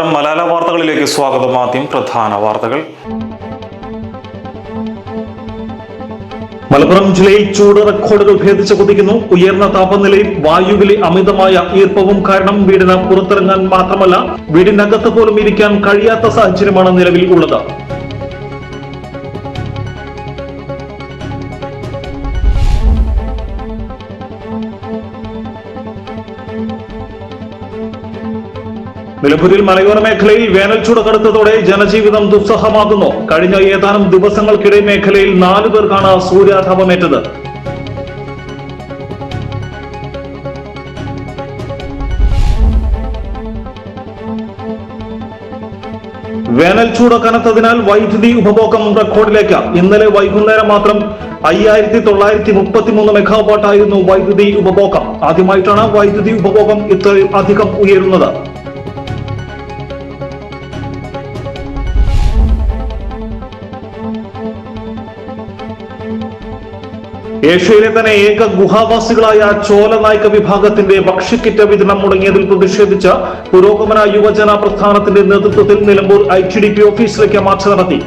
നമസ്കാരം. മലയാള വാർത്തകളിലേക്ക് സ്വാഗതം. ആദ്യം പ്രധാന വാർത്തകൾ. മലപ്പുറം ജില്ലയിൽ ചൂട് റെക്കോർഡുകൾ ഭേദിച്ച് കുതിക്കുന്നു. ഉയർന്ന താപനിലയും വായുവിലെ അമിതമായ ഈർപ്പവും കാരണം വീടിന് പുറത്തിറങ്ങാൻ മാത്രമല്ല വീടിനകത്ത് പോലും ഇരിക്കാൻ കഴിയാത്ത സാഹചര്യമാണ് നിലവിൽ ഉള്ളത്. നിലമ്പൂരിൽ മലയോര മേഖലയിൽ വേനൽച്ചൂട് കടുത്തതോടെ ജനജീവിതം ദുസ്സഹമാകുന്നു. കഴിഞ്ഞ ഏതാനും ദിവസങ്ങൾക്കിടെ മേഖലയിൽ 4 പേർക്കാണ് സൂര്യാഘാതമേറ്റത്. വേനൽച്ചൂട് കനത്തതിനാൽ വൈദ്യുതി ഉപഭോഗം റെക്കോർഡിലേക്ക്. ഇന്നലെ വൈകുന്നേരം മാത്രം 5933 മെഗാവാട്ട് ആയിരുന്നു വൈദ്യുതി ഉപഭോഗം. ആദ്യമായിട്ടാണ് വൈദ്യുതി ഉപഭോഗം ഇത്രയും അധികം ഉയരുന്നത്. ഏഷ്യയിലെ തന്നെ ഏക ഗുഹാവാസികളായ ചോലനായിക വിഭാഗത്തിന്റെ ഭക്ഷ്യക്കിറ്റ് വിതരണം മുടങ്ങിയതിൽ പ്രതിഷേധിച്ച് പുരോഗമന യുവജന പ്രസ്ഥാനത്തിന്റെ നേതൃത്വത്തിൽ നിലമ്പൂർ ITDP ഓഫീസിലേക്ക് മാർച്ച് നടത്തി.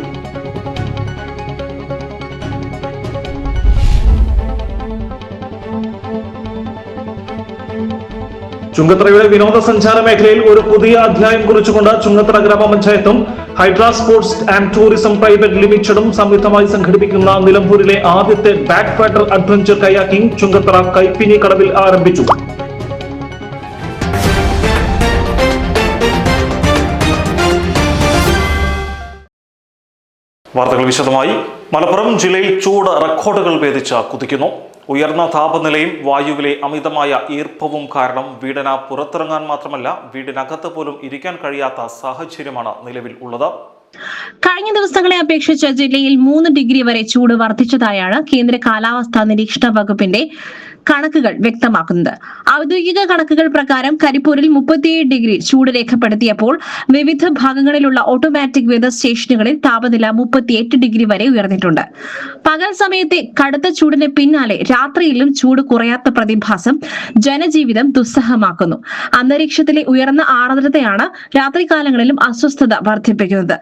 ചുങ്കത്തറയുടെ വിനോദസഞ്ചാര മേഖലയിൽ ഒരു പുതിയ അധ്യായം കുറിച്ചുകൊണ്ട് ചുങ്കത്തറ ഗ്രാമപഞ്ചായത്തും Hydra sports and tourism private ലിമിറ്റഡും സംയുക്തമായി സംഘടിപ്പിക്കുന്ന നിലമ്പൂരിലെ ആദ്യത്തെ backwater adventure kayaking Chungathara Kaippini കടവിൽ ആരംഭിച്ചു. വാർത്തകൾ വിശദമായി. മലപ്പുറം ജില്ലയിൽ ചൂട് റെക്കോർഡുകൾ ഭേദിച്ച് കുതിക്കുന്നു. ഉയർന്ന താപനിലയും വായുവിലെ അമിതമായ ഈർപ്പവും കാരണം വീടിന് പുറത്തിറങ്ങാൻ മാത്രമല്ല വീടിനകത്ത് പോലും ഇരിക്കാൻ കഴിയാത്ത സാഹചര്യമാണ് നിലവിൽ ഉള്ളത്. കഴിഞ്ഞ ദിവസങ്ങളെ അപേക്ഷിച്ച് ജില്ലയിൽ 3 ഡിഗ്രി വരെ ചൂട് വർദ്ധിച്ചതായാണ് കേന്ദ്ര കാലാവസ്ഥാ നിരീക്ഷണ വകുപ്പിന്റെ കണക്കുകൾ വ്യക്തമാക്കുന്നത്. ഔദ്യോഗിക കണക്കുകൾ പ്രകാരം കരിപ്പൂരിൽ 37 ഡിഗ്രി ചൂട് രേഖപ്പെടുത്തിയപ്പോൾ വിവിധ ഭാഗങ്ങളിലുള്ള ഓട്ടോമാറ്റിക് വെതർ സ്റ്റേഷനുകളിൽ താപനില 38 ഡിഗ്രി വരെ ഉയർന്നിട്ടുണ്ട്. പകൽ സമയത്തെ കടുത്ത ചൂടിന് പിന്നാലെ രാത്രിയിലും ചൂട് കുറയാത്ത പ്രതിഭാസം ജനജീവിതം ദുസ്സഹമാക്കുന്നു. അന്തരീക്ഷത്തിലെ ഉയർന്ന ആർദ്രതയാണ് രാത്രികാലങ്ങളിലും അസ്വസ്ഥത വർദ്ധിപ്പിക്കുന്നത്.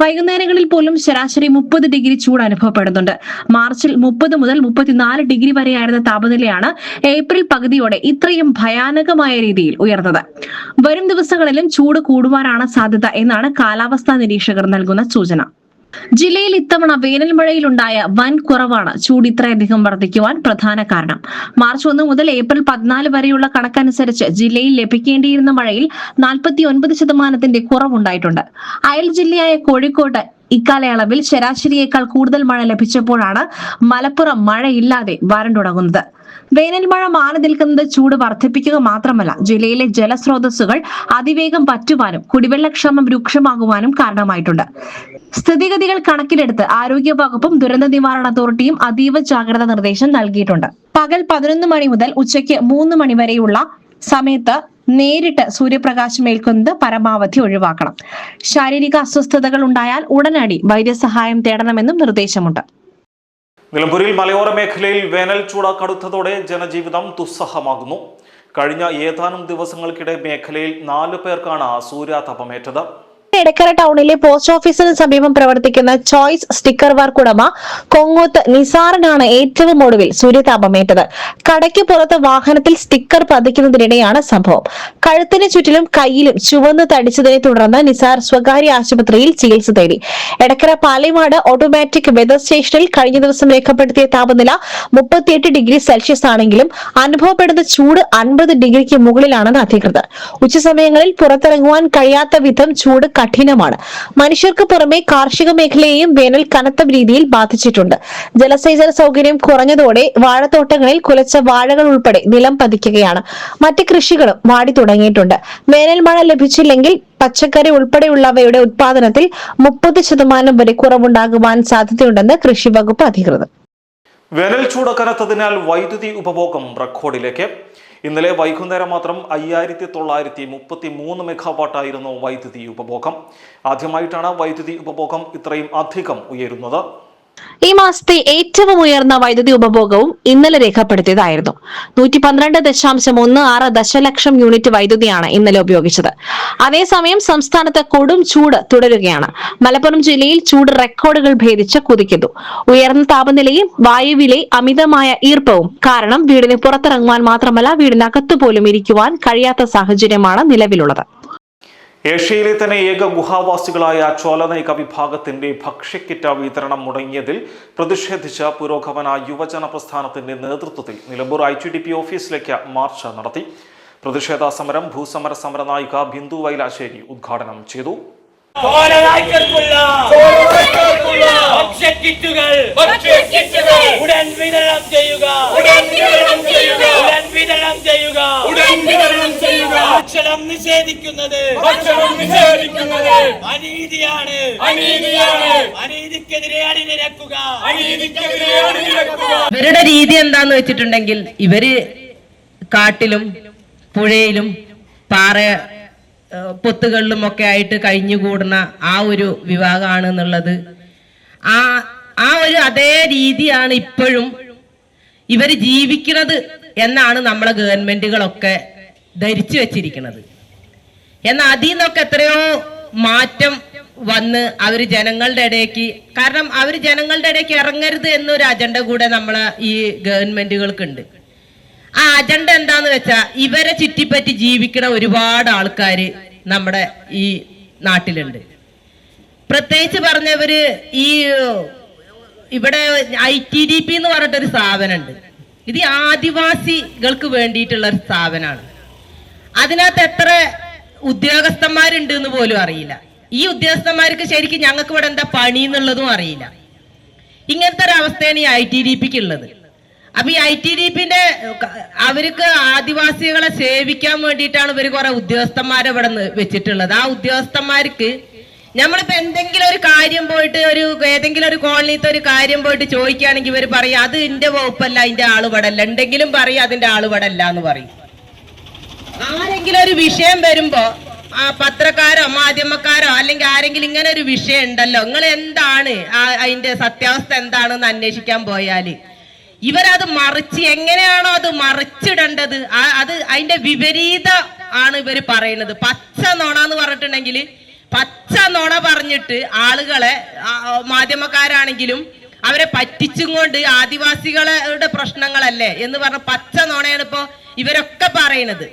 വൈകുന്നേരങ്ങളിൽ പോലും ശരാശരി 30 ഡിഗ്രി ചൂട് അനുഭവപ്പെടുന്നുണ്ട്. മാർച്ചിൽ 30 മുതൽ 34 ഡിഗ്രി വരെയായിരുന്ന താപനിലയാണ് ഏപ്രിൽ പകുതിയോടെ ഇത്രയും ഭയാനകമായ രീതിയിൽ ഉയർന്നത്. വരും ദിവസങ്ങളിലും ചൂട് കൂടുവാനാണ് സാധ്യത എന്നാണ് കാലാവസ്ഥാ നിരീക്ഷകർ നൽകുന്ന സൂചന. ജില്ലയിൽ ഇത്തവണ വേനൽ മഴയിലുണ്ടായ വൻ കുറവാണ് ചൂട് ഇത്രയധികം വർദ്ധിക്കുവാൻ പ്രധാന കാരണം. മാർച്ച് 1 മുതൽ ഏപ്രിൽ 14 വരെയുള്ള കണക്കനുസരിച്ച് ജില്ലയിൽ ലഭിക്കേണ്ടിയിരുന്ന മഴയിൽ 49% കുറവുണ്ടായിട്ടുണ്ട്. അയൽ ജില്ലയായ കോഴിക്കോട് ഇക്കാലയളവിൽ ശരാശരിയേക്കാൾ കൂടുതൽ മഴ ലഭിച്ചപ്പോഴാണ് മലപ്പുറം മഴയില്ലാതെ വരണ്ടുടങ്ങുന്നത്. വേനൽ മഴ മാറി നിൽക്കുന്നത് ചൂട് വർദ്ധിപ്പിക്കുക മാത്രമല്ല ജില്ലയിലെ ജലസ്രോതസ്സുകൾ അതിവേഗം പറ്റുവാനും കുടിവെള്ളക്ഷാമം രൂക്ഷമാകുവാനും കാരണമായിട്ടുണ്ട്. സ്ഥിതിഗതികൾ കണക്കിലെടുത്ത് ആരോഗ്യ വകുപ്പും ദുരന്ത നിവാരണ അതോറിറ്റിയും അതീവ ജാഗ്രതാ നിർദ്ദേശം നൽകിയിട്ടുണ്ട്. പകൽ 11 മണി മുതൽ ഉച്ചയ്ക്ക് 3 മണി വരെയുള്ള സമയത്ത് നേരിട്ട് സൂര്യപ്രകാശം ഏൽക്കുന്നത് പരമാവധി ഒഴിവാക്കണം. ശാരീരിക അസ്വസ്ഥതകൾ ഉണ്ടായാൽ ഉടനടി വൈദ്യസഹായം തേടണമെന്നും നിർദ്ദേശമുണ്ട്. നിലമ്പൂരിൽ മലയോര മേഖലയിൽ വേനൽ ചൂട് കടുത്തതോടെ ജനജീവിതം ദുസ്സഹമാകുന്നു. കഴിഞ്ഞ ഏതാനും ദിവസങ്ങൾക്കിടെ മേഖലയിൽ 4 പേർക്കാണ് സൂര്യാതപമേറ്റത്. എടക്കര ടൗണിലെ പോസ്റ്റ് ഓഫീസിന് സമീപം പ്രവർത്തിക്കുന്ന ചോയ്സ് സ്റ്റിക്കർ വർക്ക് ഉടമ കൊങ്ങോത്ത് നിസാറിനാണ് ഏറ്റവും ഒടുവിൽ സൂര്യതാപമേറ്റത്. കടയ്ക്ക് പുറത്ത് വാഹനത്തിൽ സ്റ്റിക്കർ പതിക്കുന്നതിനിടെയാണ് സംഭവം. കഴുത്തിന് ചുറ്റിലും കയ്യിലും ചുവന്ന് തടിച്ചതിനെ തുടർന്ന് നിസാർ സ്വകാര്യ ആശുപത്രിയിൽ ചികിത്സ തേടി. എടക്കര പാലേമാട് ഓട്ടോമാറ്റിക് വെതർ സ്റ്റേഷനിൽ കഴിഞ്ഞ ദിവസം രേഖപ്പെടുത്തിയ താപനില 38 ഡിഗ്രി സെൽഷ്യസ് ആണെങ്കിലും അനുഭവപ്പെടുന്ന ചൂട് 50 ഡിഗ്രിക്ക് മുകളിലാണെന്ന് അധികൃതർ. ഉച്ചസമയങ്ങളിൽ പുറത്തിറങ്ങുവാൻ കഴിയാത്ത വിധം ചൂട് കഠിനമാണ്. മനുഷ്യർക്ക് പുറമെ കാർഷിക മേഖലയെയും വേനൽ കനത്ത രീതിയിൽ ബാധിച്ചിട്ടുണ്ട്. ജലസേചന സൗകര്യം കുറഞ്ഞതോടെ വാഴത്തോട്ടങ്ങളിൽ കുലച്ച വാഴകൾ ഉൾപ്പെടെ നിലം പതിക്കുകയാണ്. മറ്റ് കൃഷികളും വാടി തുടങ്ങിയിട്ടുണ്ട്. വേനൽ മഴ ലഭിച്ചില്ലെങ്കിൽ പച്ചക്കറി ഉൾപ്പെടെയുള്ളവയുടെ ഉത്പാദനത്തിൽ 30% വരെ കുറവുണ്ടാകുവാൻ സാധ്യതയുണ്ടെന്ന് കൃഷി വകുപ്പ് അധികൃതർ. വേനൽ ചൂട് കനത്തതിനാൽ വൈദ്യുതി ഉപഭോഗം റെക്കോർഡിലേക്ക്. ഇന്നലെ വൈകുന്നേരം മാത്രം 5933 മെഗാവാട്ടായിരുന്നു വൈദ്യുതി ഉപഭോഗം. ആദ്യമായിട്ടാണ് വൈദ്യുതി ഉപഭോഗം ഇത്രയും അധികം ഉയരുന്നത്. ഈ മാസത്തെ ഏറ്റവും ഉയർന്ന വൈദ്യുതി ഉപഭോഗവും ഇന്നലെ രേഖപ്പെടുത്തിയതായിരുന്നു. 112.16 ദശലക്ഷം യൂണിറ്റ് വൈദ്യുതിയാണ് ഇന്നലെ ഉപയോഗിച്ചത്. അതേസമയം സംസ്ഥാനത്ത് കൊടും ചൂട് തുടരുകയാണ്. മലപ്പുറം ജില്ലയിൽ ചൂട് റെക്കോർഡുകൾ ഭേദിച്ച് കുതിക്കുന്നു. ഉയർന്ന താപനിലയും വായുവിലെ അമിതമായ ഈർപ്പവും കാരണം വീടിന് പുറത്തിറങ്ങുവാൻ മാത്രമല്ല വീടിനകത്ത് പോലും ഇരിക്കുവാൻ കഴിയാത്ത സാഹചര്യമാണ് നിലവിലുള്ളത്. ഏഷ്യയിലെ തന്നെ ഏക ഗുഹാവാസികളായ ചോലനൈക വിഭാഗത്തിന്റെ ഭക്ഷ്യക്കിറ്റ് വിതരണം മുടങ്ങിയതിൽ പ്രതിഷേധിച്ച് പുരോഗമന യുവജന പ്രസ്ഥാനത്തിന്റെ നേതൃത്വത്തിൽ നിലമ്പൂർ ITDP ഓഫീസിലേക്ക് മാർച്ച് നടത്തി. പ്രതിഷേധ സമരം ഭൂസമര സമരനായിക ബിന്ദു വൈലാശ്ശേരി ഉദ്ഘാടനം ചെയ്തു. ഭക്ഷണം നിഷേധിക്കുന്നത് അനീതിയാണ്. അനീതിക്കെതിരെ അണിനിരക്കുക. ഇവരുടെ രീതി എന്താന്ന് വെച്ചിട്ടുണ്ടെങ്കിൽ ഇവര് കാട്ടിലും പുഴയിലും പാറ പൊത്തുകളിലും ഒക്കെ ആയിട്ട് കഴിഞ്ഞുകൂടുന്ന ആ ഒരു വിഭാഗമാണ് എന്നുള്ളത് ആ ഒരു അതേ രീതിയാണ് ഇപ്പോഴും ഇവര് ജീവിക്കുന്നത് എന്നാണ് നമ്മളെ ഗവൺമെന്റുകളൊക്കെ ധരിച്ചു വെച്ചിരിക്കുന്നത്. എന്നാൽ അതിൽ നിന്നൊക്കെ എത്രയോ മാറ്റം വന്ന് അവര് ജനങ്ങളുടെ ഇടയ്ക്ക്, കാരണം അവര് ജനങ്ങളുടെ ഇടയ്ക്ക് ഇറങ്ങരുത് എന്നൊരു അജണ്ട കൂടെ നമ്മളെ ഈ ഗവൺമെന്റുകൾക്കുണ്ട്. ആ അജണ്ട എന്താന്ന് വെച്ചാ ഇവരെ ചുറ്റിപ്പറ്റി ജീവിക്കുന്ന ഒരുപാട് ആൾക്കാര് നമ്മുടെ ഈ നാട്ടിലുണ്ട്. പ്രത്യേകിച്ച് പറഞ്ഞവര് ഈ ഇവിടെ ITDP എന്ന് പറഞ്ഞിട്ടൊരു സ്ഥാപനമുണ്ട്. ഇത് ആദിവാസികൾക്ക് വേണ്ടിയിട്ടുള്ള ഒരു സ്ഥാപനമാണ്. അതിനകത്ത് എത്ര ഉദ്യോഗസ്ഥന്മാരുണ്ട് എന്ന് പോലും അറിയില്ല. ഈ ഉദ്യോഗസ്ഥന്മാർക്ക് ശരിക്കും ഞങ്ങൾക്ക് ഇവിടെ എന്താ പണി എന്നുള്ളതും അറിയില്ല. ഇങ്ങനത്തെ ഒരു അവസ്ഥയാണ് ഈ ITDPക്ക് ഉള്ളത്. അപ്പൊ ഈ ITDPന്റെ അവർക്ക് ആദിവാസികളെ സേവിക്കാൻ വേണ്ടിയിട്ടാണ് ഇവർ കുറെ ഉദ്യോഗസ്ഥന്മാരെ ഇവിടെ വെച്ചിട്ടുള്ളത്. ആ ഉദ്യോഗസ്ഥന്മാർക്ക് നമ്മളിപ്പോ എന്തെങ്കിലും ഒരു കാര്യം പോയിട്ട് ഏതെങ്കിലും ഒരു കോളനിത്തെ ഒരു കാര്യം പോയിട്ട് ചോദിക്കുകയാണെങ്കിൽ ഇവർ പറയും അത് എന്റെ വകുപ്പല്ല, അതിന്റെ ആള് പടല്ല. എന്തെങ്കിലും പറയും അതിന്റെ ആള് പടല്ല എന്ന് പറയും. ആരെങ്കിലും ഒരു വിഷയം വരുമ്പോ ആ പത്രക്കാരോ മാധ്യമക്കാരോ അല്ലെങ്കിൽ ആരെങ്കിലും ഇങ്ങനെ ഒരു വിഷയം ഉണ്ടല്ലോ, നിങ്ങൾ എന്താണ് അതിന്റെ സത്യാവസ്ഥ എന്താണെന്ന് അന്വേഷിക്കാൻ പോയാല് ഇവരത് മറിച്ച് എങ്ങനെയാണോ അത് മറിച്ചിടേണ്ടത് അത് അതിന്റെ വിപരീത ആണ് ഇവർ പറയുന്നത്. പച്ച നുണ എന്ന് പറഞ്ഞിട്ടുണ്ടെങ്കിൽ പച്ച നുണ പറഞ്ഞിട്ട് ആളുകളെ മാധ്യമക്കാരാണെങ്കിലും അവരെ പറ്റിച്ചും കൊണ്ട് ആദിവാസികളുടെ പ്രശ്നങ്ങളല്ലേ എന്ന് പറഞ്ഞ പച്ച നുണയാണ് ഇപ്പോ ഇവരൊക്കെ പറയുന്നത്.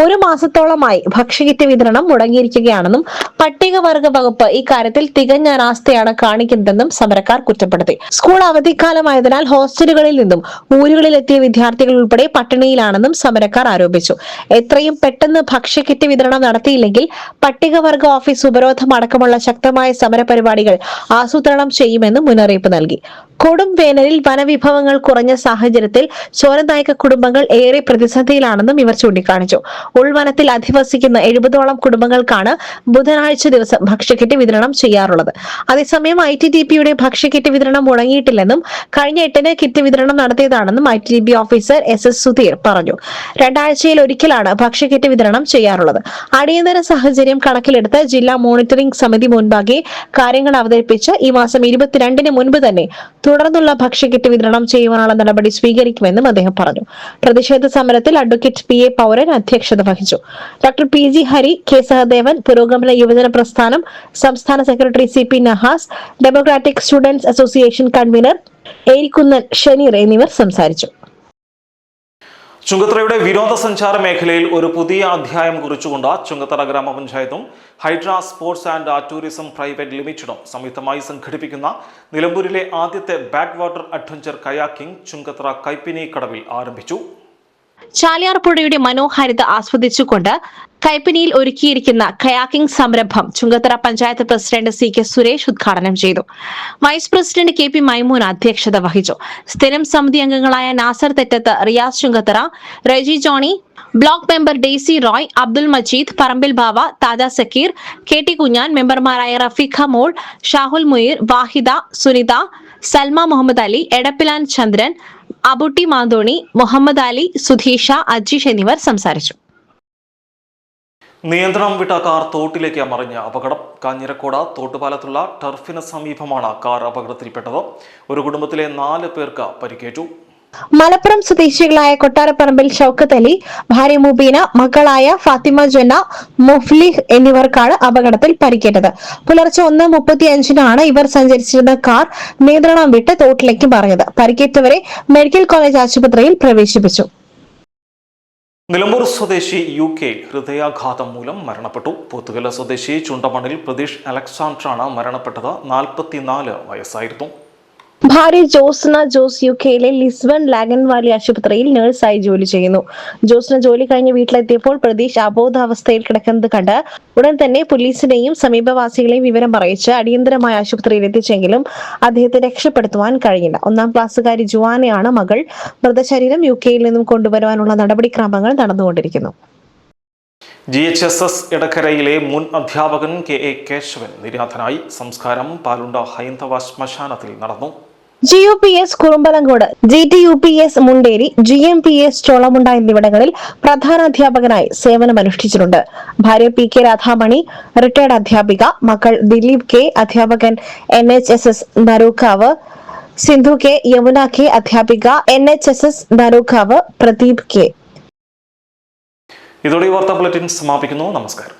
ഒരു മാസത്തോളമായി ഭക്ഷ്യക്കിറ്റ് വിതരണം മുടങ്ങിയിരിക്കുകയാണെന്നും പട്ടികവർഗ വകുപ്പ് ഇക്കാര്യത്തിൽ തികഞ്ഞ അനാസ്ഥയാണ് കാണിക്കുന്നതെന്നും സമരക്കാർ കുറ്റപ്പെടുത്തി. സ്കൂൾ അവധിക്കാലമായതിനാൽ ഹോസ്റ്റലുകളിൽ നിന്നും ഊരുകളിലെത്തിയ വിദ്യാർത്ഥികൾ ഉൾപ്പെടെ പട്ടിണിയിലാണെന്നും സമരക്കാർ ആരോപിച്ചു. എത്രയും പെട്ടെന്ന് ഭക്ഷ്യക്കിറ്റ് വിതരണം നടത്തിയില്ലെങ്കിൽ പട്ടികവർഗ ഓഫീസ് ഉപരോധം അടക്കമുള്ള ശക്തമായ സമരപരിപാടികൾ ആസൂത്രണം ചെയ്യുമെന്നും മുന്നറിയിപ്പ് നൽകി. കൊടും വേനലിൽ വനവിഭവങ്ങൾ കുറഞ്ഞ സാഹചര്യത്തിൽ ചോലനായിക കുടുംബങ്ങൾ ഏറെ പ്രതിസന്ധിയിലാണെന്നും ഇവർ ചൂണ്ടിക്കാണിച്ചു. ഉൾവനത്തിൽ അധിവസിക്കുന്ന 70ഓളം കുടുംബങ്ങൾക്കാണ് ബുധനാഴ്ച ദിവസം ഭക്ഷ്യക്കിറ്റ് വിതരണം ചെയ്യാറുള്ളത്. അതേസമയം ITDPയുടെ ഭക്ഷ്യക്കിറ്റ് വിതരണം മുടങ്ങിയിട്ടില്ലെന്നും കഴിഞ്ഞ 8-ന് കിറ്റ് വിതരണം നടത്തിയതാണെന്നും ITDP ഓഫീസർ SS സുധീർ പറഞ്ഞു. 2 ആഴ്ചയിൽ ഒരിക്കലാണ് ഭക്ഷ്യക്കിറ്റ് വിതരണം ചെയ്യാറുള്ളത്. അടിയന്തര സാഹചര്യം കണക്കിലെടുത്ത് ജില്ലാ മോണിറ്ററിംഗ് സമിതി മുൻപാകെ കാര്യങ്ങൾ അവതരിപ്പിച്ച് ഈ മാസം 22-ന് മുൻപ് തന്നെ തുടർന്നുള്ള ഭക്ഷ്യക്കിറ്റ് വിതരണം ചെയ്യുവാനുള്ള നടപടി സ്വീകരിക്കുമെന്നും അദ്ദേഹം പറഞ്ഞു. പ്രതിഷേധ സമരത്തിൽ അഡ്വക്കേറ്റ് PA പൗരൻ അധ്യക്ഷത വഹിച്ചു. Doctor PG Hari, K Sahadevan, പുരോഗമന യുവജന പ്രസ്ഥാനം സംസ്ഥാന secretary CP Nahas, democratic students association convener Erikkunnan Shaneer എന്നിവർ സംസാരിച്ചു. ചുങ്കത്തറയുടെ വിനോദസഞ്ചാര മേഖലയിൽ ഒരു പുതിയ അധ്യായം കുറിച്ചുകൊണ്ട് ചുങ്കത്തറ ഗ്രാമപഞ്ചായത്തും Hydra sports and tourism private ലിമിറ്റഡും സംയുക്തമായി സംഘടിപ്പിക്കുന്ന നിലമ്പൂരിലെ ആദ്യത്തെ backwater adventure kayaking Chungathara Kaippini കടവിൽ ആരംഭിച്ചു. ചാലിയാർ പുഴയുടെ മനോഹാരിത ആസ്വദിച്ചുകൊണ്ട് കൈപ്പിനിയിൽ ഒരുക്കിയിരിക്കുന്ന കയാക്കിംഗ് സംരംഭം ചുങ്കത്തറ പഞ്ചായത്ത് പ്രസിഡന്റ് CK സുരേഷ് ഉദ്ഘാടനം ചെയ്തു. വൈസ് പ്രസിഡന്റ് KP മൈമൂൻ അധ്യക്ഷത വഹിച്ചു. സ്ഥിരം സമിതി അംഗങ്ങളായ Nasar Thettath, Riyas Chungathara, Reji Johny, block member Daisy Roy, Abdul Majeed, Parambil Bava, Thaja Sakkeer, KT Kunjan, മെമ്പർമാരായ റഫീഖ മോൾ, ഷാഹുൽ മുയീർ, വാഹിദ, സുനിത, സൽമ മുഹമ്മദ് അലി, എടപ്പിലാൻ ചന്ദ്രൻ, അബുട്ടി മാന്തോണി, മുഹമ്മദ് അലി, സുധീഷ, അജീഷ് എന്നിവർ സംസാരിച്ചു. നിയന്ത്രണം വിട്ട കാർ തോട്ടിലേക്ക് മറിഞ്ഞ അപകടം. കാഞ്ഞിരക്കോട് തോട്ടുപാലത്തുള്ള ടർഫിന് സമീപമാണ് കാർ അപകടത്തിൽപ്പെട്ടത്. ഒരു കുടുംബത്തിലെ 4 പേർക്ക് പരിക്കേറ്റു. മലപ്പുറം സ്വദേശികളായ കൊട്ടാരപ്പറമ്പിൽ ഷൌക്കത്ത് അലി, ഭാര്യ മുബീന, മക്കളായ ഫാത്തിമ ജന്ന, മുഫ്ലിഹ് എന്നിവർക്കാണ് അപകടത്തിൽ പരിക്കേറ്റത്. പുലർച്ചെ 1:35 ഇവർ സഞ്ചരിച്ചിരുന്ന കാർ നിയന്ത്രണം വിട്ട് തോട്ടിലേക്ക് മറിഞ്ഞത്. പരിക്കേറ്റവരെ മെഡിക്കൽ കോളേജ് ആശുപത്രിയിൽ പ്രവേശിപ്പിച്ചു. നിലമ്പൂർ സ്വദേശി UK ഹൃദയാഘാതം മൂലം മരണപ്പെട്ടു. പോത്തുകല സ്വദേശി ചുണ്ടമണ്ണിൽ പ്രതീഷ് അലക്സാണ്ടറാണ് മരണപ്പെട്ടത്. 44 വയസ്സായിരുന്നു. ഭാര്യ ജോസ്ന ജോസ് UKയിലെ ലിസ്ബൺ ലാഗൻ വാലി ആശുപത്രിയിൽ നഴ്സായി ജോലി ചെയ്യുന്നു. ജോസ്ന ജോലി കഴിഞ്ഞ് വീട്ടിലെത്തിയപ്പോൾ പ്രതീഷ് അബോധാവസ്ഥയിൽ കിടക്കുന്നത് കണ്ട് ഉടൻ തന്നെ പോലീസിനെയും സമീപവാസികളെയും വിവരം അറിയിച്ച് അടിയന്തരമായ ആശുപത്രിയിൽ എത്തിച്ചെങ്കിലും അദ്ദേഹത്തെ രക്ഷപ്പെടുത്തുവാൻ കഴിഞ്ഞില്ല. 1-ാം ക്ലാസ്സുകാരി ജുവാനയാണ് മകൾ. മൃതശരീരം UKയിൽ നിന്നും കൊണ്ടുവരുവാനുള്ള നടപടിക്രമങ്ങൾ നടന്നുകൊണ്ടിരിക്കുന്നു. GHSS എടക്കരയിലെ മുൻ അധ്യാപകൻ KA കേശവൻ നിര്യാതനായി. സംസ്കാരം പാലുണ്ട ഹൈന്ദവ ശ്മശാനത്തിൽ നടന്നു. GUPS Kurumbalangode, GTUPS Munderi, GMPS ചോളമുണ്ട എന്നിവിടങ്ങളിൽ പ്രധാനാധ്യാപകനായി സേവനമനുഷ്ഠിച്ചിട്ടുണ്ട്. ഭാര്യ PK രാധാമണി, റിട്ടയർഡ് അധ്യാപിക. മക്കൾ ദിലീപ് K, അധ്യാപകൻ NHSS Narokkavu, Sindhu K, Yamuna K, അധ്യാപിക NHSS നരൂക്കാവ്, പ്രദീപ് K. ഇതോടെ വാർത്താ ബുള്ളറ്റിൻ സമാപിക്കുന്നു. നമസ്കാരം.